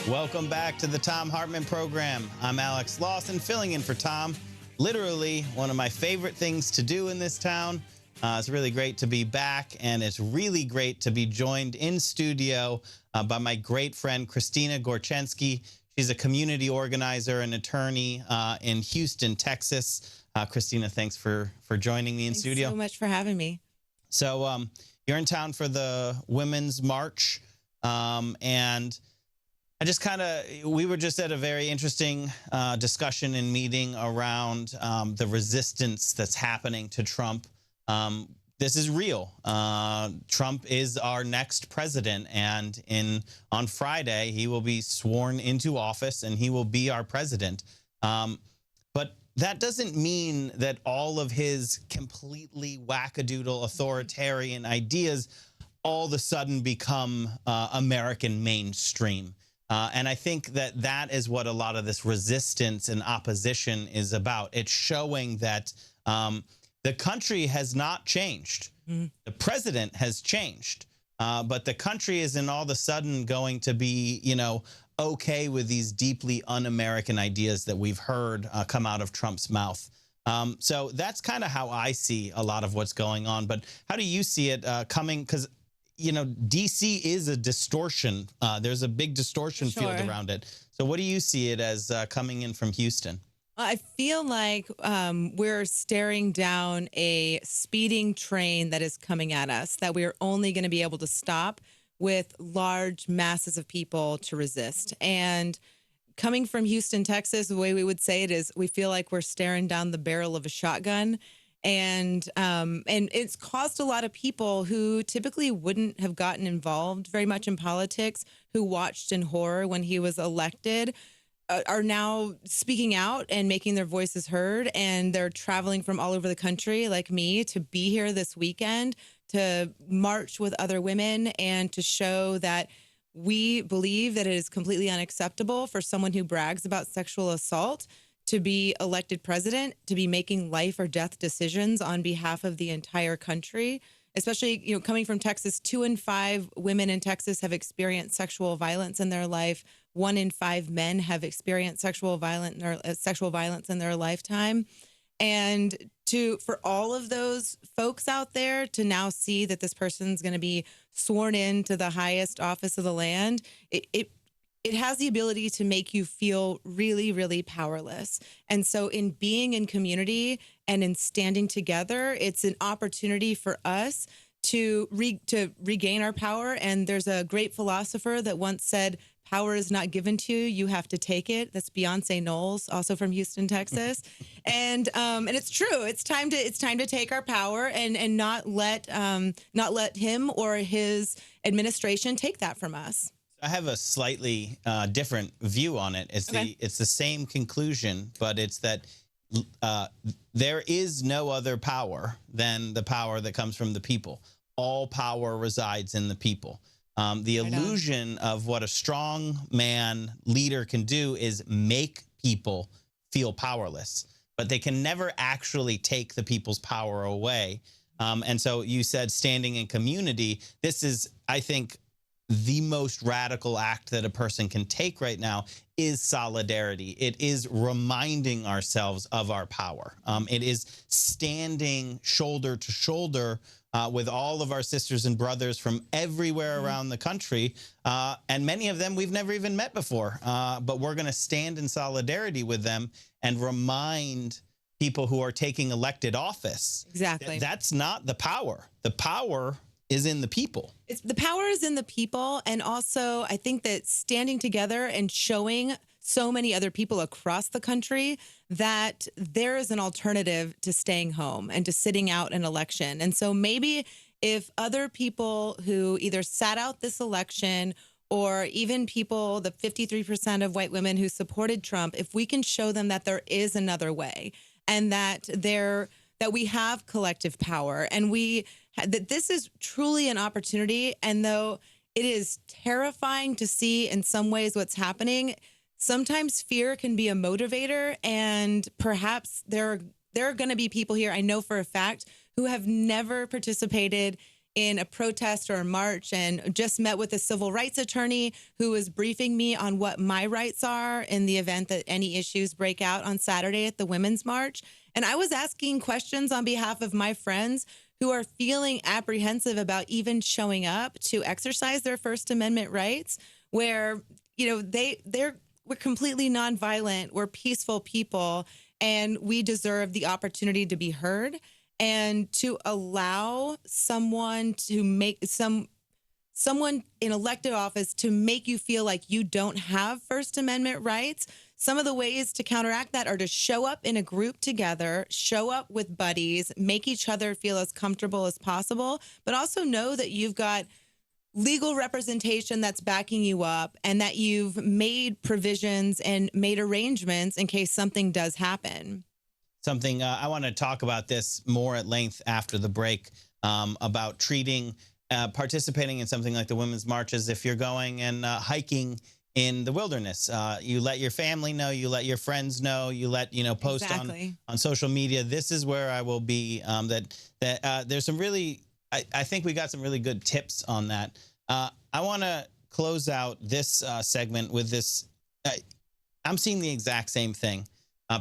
Welcome back to the Thom Hartmann Program. I'm Alex Lawson, filling in for Thom. Literally one of my favorite things to do in this town. It's really great to be back, and it's really great to be joined in studio by my great friend, Christina Gorczynski. She's a community organizer and attorney in Houston, Texas. Christina, thanks for joining me in studio. Thanks so much for having me. So you're in town for the Women's March, and we were just at a very interesting discussion and meeting around the resistance that's happening to Trump. This is real. Trump is our next president, and on Friday, he will be sworn into office, and he will be our president. But that doesn't mean that all of his completely wackadoodle authoritarian ideas all of a sudden become American mainstream. And I think that is what a lot of this resistance and opposition is about. It's showing that the country has not changed. Mm-hmm. The president has changed, but the country isn't all of a sudden going to be, okay with these deeply un-American ideas that we've heard come out of Trump's mouth. So that's kind of how I see a lot of what's going on. But how do you see it coming? Because D.C. is a distortion. There's a big distortion field around it. So what do you see it as coming in from Houston? I feel like we're staring down a speeding train that is coming at us, that we're only going to be able to stop with large masses of people to resist. And coming from Houston, Texas, the way we would say it is we feel like we're staring down the barrel of a shotgun. And it's caused a lot of people who typically wouldn't have gotten involved very much in politics, who watched in horror when he was elected, are now speaking out and making their voices heard. And they're traveling from all over the country, like me, to be here this weekend, to march with other women and to show that we believe that it is completely unacceptable for someone who brags about sexual assault to be elected president, to be making life or death decisions on behalf of the entire country. Especially, coming from Texas, 2 in 5 women in Texas have experienced sexual violence in their life. 1 in 5 men have experienced sexual violence in their lifetime. And for all of those folks out there to now see that this person's going to be sworn into the highest office of the land, it has the ability to make you feel really, really powerless. And so in being in community and in standing together, it's an opportunity for us to regain our power. And there's a great philosopher that once said, power is not given to you, you have to take it. That's Beyonce Knowles, also from Houston, Texas. And it's true. It's time to take our power and not let him or his administration take that from us. I have a slightly different view on it. It's the same conclusion, but it's that there is no other power than the power that comes from the people. All power resides in the people. The illusion of what a strong man leader can do is make people feel powerless, but they can never actually take the people's power away. And so you said standing in community. This is, I think, the most radical act that a person can take right now is solidarity. It is reminding ourselves of our power. It is standing shoulder to shoulder with all of our sisters and brothers from everywhere around the country. And many of them we've never even met before. But we're going to stand in solidarity with them and remind people who are taking elected office. Exactly. That's not the power. The power is in the people. The power is in the people. And also, I think that standing together and showing so many other people across the country that there is an alternative to staying home and to sitting out an election. And so maybe if other people who either sat out this election or even people, the 53% of white women who supported Trump, if we can show them that there is another way and that we have collective power and that this is truly an opportunity. And though it is terrifying to see in some ways what's happening, sometimes fear can be a motivator. And perhaps there are going to be people here, I know for a fact, who have never participated in a protest or a march, and just met with a civil rights attorney who was briefing me on what my rights are in the event that any issues break out on Saturday at the Women's March. And I was asking questions on behalf of my friends who are feeling apprehensive about even showing up to exercise their First Amendment rights, where, we're completely nonviolent, we're peaceful people, and we deserve the opportunity to be heard. And to allow someone to make someone in elected office to make you feel like you don't have First Amendment rights. Some of the ways to counteract that are to show up in a group together, show up with buddies, make each other feel as comfortable as possible, but also know that you've got legal representation that's backing you up, and that you've made provisions and made arrangements in case something does happen. Something I want to talk about this more at length after the break, about treating participating in something like the Women's March as if you're going and hiking in the wilderness. You let your family know, you let your friends know, you let, post on social media. This is where I will be. There's some really, I think we got some really good tips on that. I want to close out this segment with this. I'm seeing the exact same thing.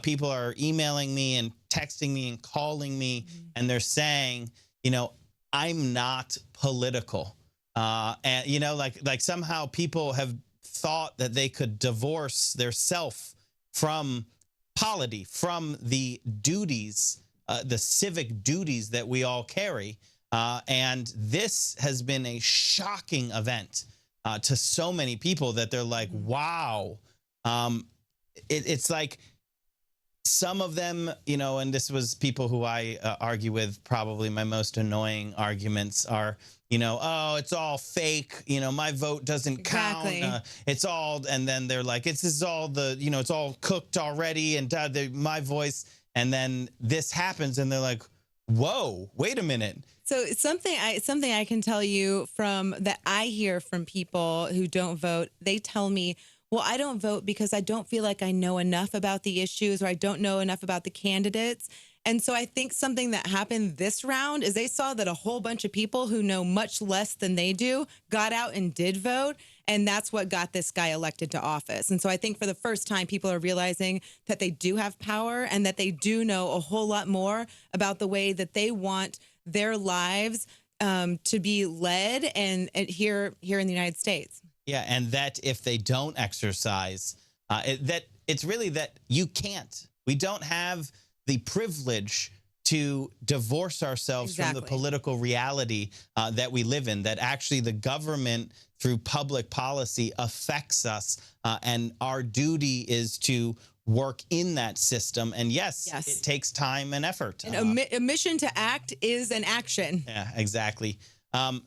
People are emailing me and texting me and calling me, and they're saying, I'm not political. And, like somehow people have thought that they could divorce their self from polity, from the duties, the civic duties that we all carry. And this has been a shocking event to so many people that they're like, wow. It's like some of them, and this was people who I argue with. Probably my most annoying arguments are, oh, it's all fake. My vote doesn't count. It's all, and then they're like, this is all it's all cooked already, and my voice. And then this happens, and they're like, whoa, wait a minute. So something I can tell you that I hear from people who don't vote. They tell me, well, I don't vote because I don't feel like I know enough about the issues, or I don't know enough about the candidates. And so I think something that happened this round is they saw that a whole bunch of people who know much less than they do got out and did vote. And that's what got this guy elected to office. And so I think for the first time, people are realizing that they do have power, and that they do know a whole lot more about the way that they want their lives to be led, and here in the United States. Yeah, and that if they don't exercise, that it's really that you can't. We don't have the privilege to divorce ourselves from the political reality that we live in, that actually the government through public policy affects us, and our duty is to work in that system. And yes, it takes time and effort. And a mission to act is an action. Yeah, exactly. I'm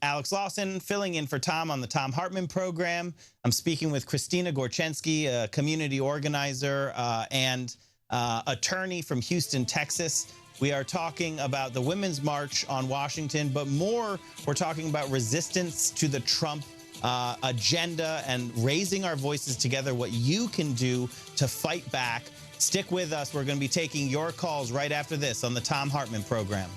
Alex Lawson, filling in for Thom on the Thom Hartmann Program. I'm speaking with Christina Gorczynski, a community organizer and attorney from Houston, Texas. We are talking about the Women's March on Washington, but more, we're talking about resistance to the Trump agenda and raising our voices together, what you can do to fight back. Stick with us. We're going to be taking your calls right after this on the Thom Hartmann Program.